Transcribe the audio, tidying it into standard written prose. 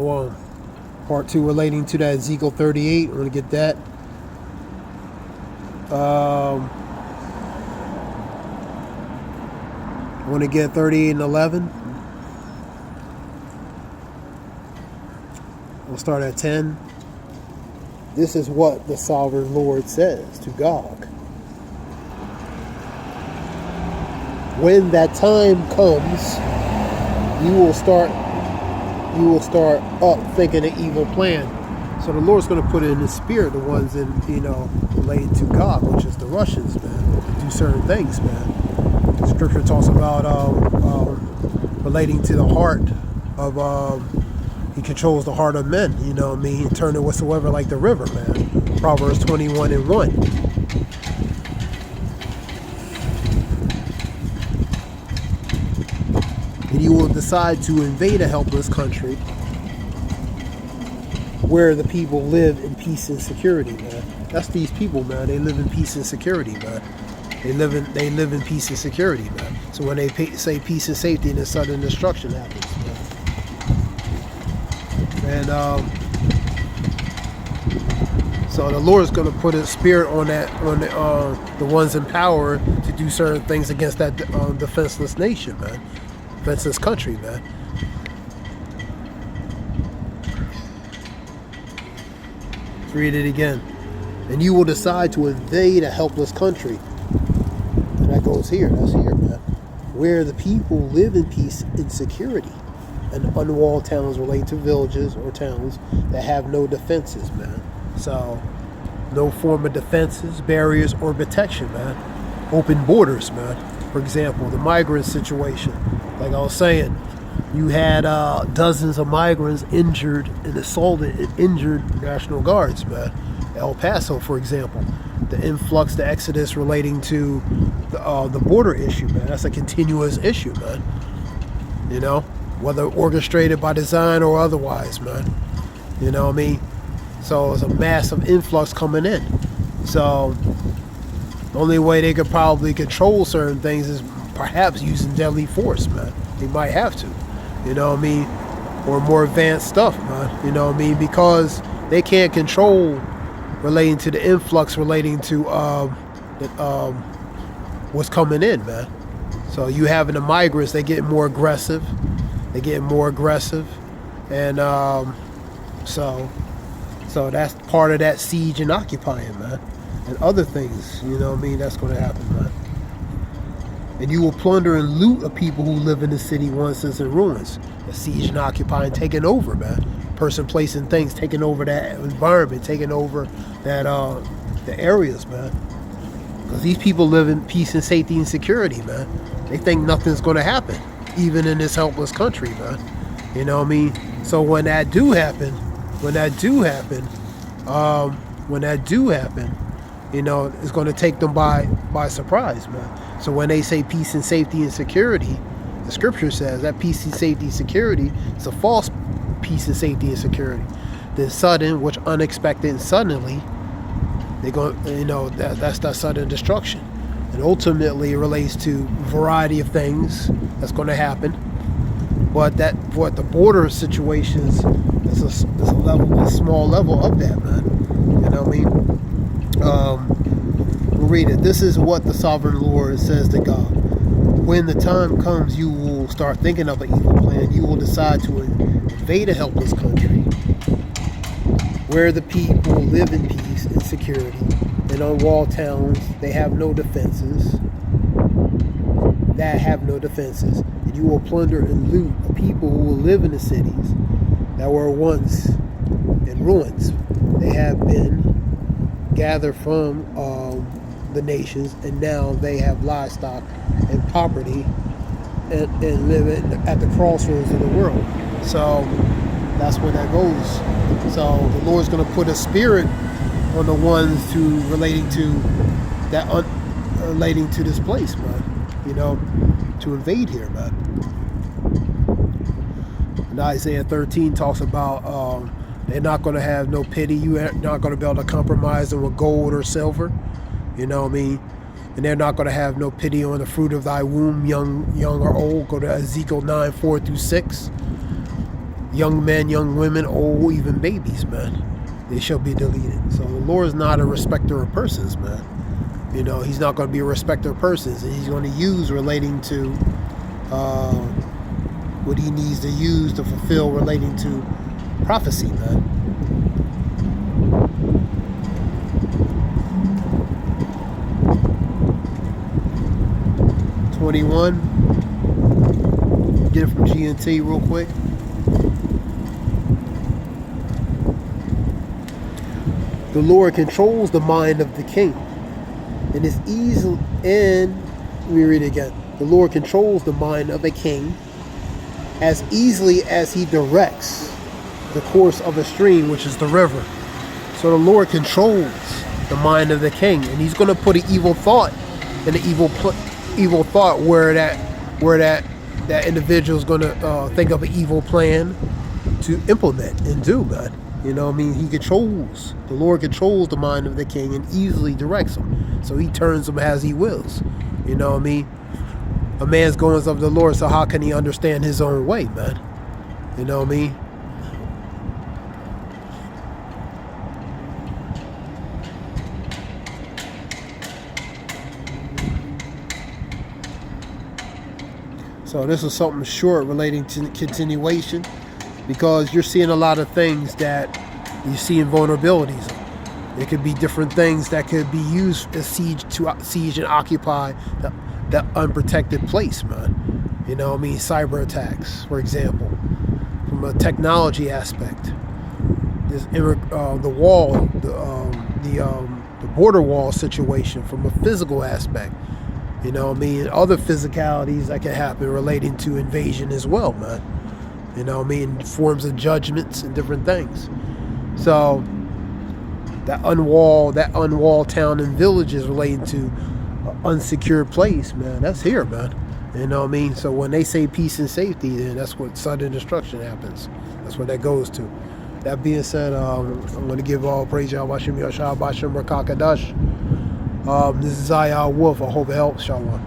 Well, part 2 relating to that Ezekiel 38. I'm going to get that. I want to get 38 and 11. We'll start at 10. This is what the sovereign Lord says to Gog. When that time comes, you will start up thinking an evil plan. So the Lord's going to put in His spirit the ones in, related to God, which is the Russians, man, to do certain things, man. The scripture talks about relating to the heart of, He controls the heart of men, and turn it whatsoever like the river, man. Proverbs 21 and 1. And you will decide to invade a helpless country where the people live in peace and security, man. That's these people, man. They live in peace and security, man. They live in peace and security, man. So when they say peace and safety, then sudden destruction happens, man. And so the Lord's going to put His spirit on the ones in power to do certain things against that defenseless nation, man. Defenseless country, man. Let's read it again. And you will decide to invade a helpless country. And that goes here. That's here, man. Where the people live in peace and security. And unwalled towns relate to villages or towns that have no defenses, man. So, no form of defenses, barriers, or protection, man. Open borders, man. For example, the migrant situation. Like I was saying, you had dozens of migrants injured and assaulted and injured National Guards, man. El Paso, for example. The influx, the exodus relating to the border issue, man. That's a continuous issue, man. Whether orchestrated by design or otherwise, man. You know what I mean? So it's a massive influx coming in. So the only way they could probably control certain things is perhaps using deadly force, man. They might have to, or more advanced stuff, man. Because they can't control relating to the influx relating to what's coming in, man. So you having the migrants, they get more aggressive. And so that's part of that siege and occupying, man. And other things, that's going to happen, man. And you will plunder and loot a people who live in the city once it's in ruins. The siege and occupying, taking over, man. Person, place, and things, taking over that environment, taking over that the areas, man. Because these people live in peace and safety and security, man. They think nothing's going to happen, even in this helpless country, man. You know what I mean? So when that do happen, it's going to take them by surprise, man. So when they say peace and safety and security, the scripture says that peace and safety and security is a false peace and safety and security. Then sudden, which unexpected and suddenly, they're going, that's that sudden destruction. And ultimately it relates to a variety of things that's going to happen. But for the border situations, there's a small level of that, man. You know what I mean? We'll read it. This is what the sovereign Lord says to God. When the time comes, you will start thinking of an evil plan. You will decide to invade a helpless country where the people live in peace and security. And on walled towns, they have no defenses. And you will plunder and loot a people who will live in the cities that were once in ruins. They have been gathered from the nations, and now they have livestock and property and live at the crossroads of the world. So that's where that goes. So the Lord's going to put a spirit on the ones relating to this place, man. To invade here, man. And Isaiah 13 talks about they're not going to have no pity. You're not going to be able to compromise them with gold or silver. You know what I mean? And they're not going to have no pity on the fruit of thy womb, young or old. Go to Ezekiel 9:4-6. young men, young women, old, even babies, man. They shall be deleted. So the Lord is not a respecter of persons, man. You know, he's not going to be a respecter of persons. And he's going to use relating to what he needs to use to fulfill relating to prophecy, man. Get it from GNT real quick. The Lord controls the mind of the king, and is easy. And let me read it again. The Lord controls the mind of a king as easily as he directs the course of a stream, which is the river. So the Lord controls the mind of the king, and he's going to put an evil thought in an evil thought where that individual is going to think of an evil plan to implement and do, man. You know what I mean? The Lord controls the mind of the king and easily directs him. So he turns him as he wills. You know what I mean? A man's goings of the Lord, so how can he understand his own way, man? You know what I mean? So this is something short relating to continuation, because you're seeing a lot of things that you see in vulnerabilities. There could be different things that could be used as siege and occupy that unprotected place, man. You know what I mean? Cyber attacks, for example, from a technology aspect. There's the border wall situation from a physical aspect. You know what I mean? Other physicalities that can happen relating to invasion as well, man. You know what I mean? Forms of judgments and different things. So that unwalled town and villages relating to an unsecured place, man, that's here, man. You know what I mean? So when they say peace and safety, then that's what sudden destruction happens. That's what that goes to. That being said, I'm going to give all praise Yahweh Shem Yahshua Bashem Rakakadash. This is Zayah Wolf. I hope it helps. Shalom.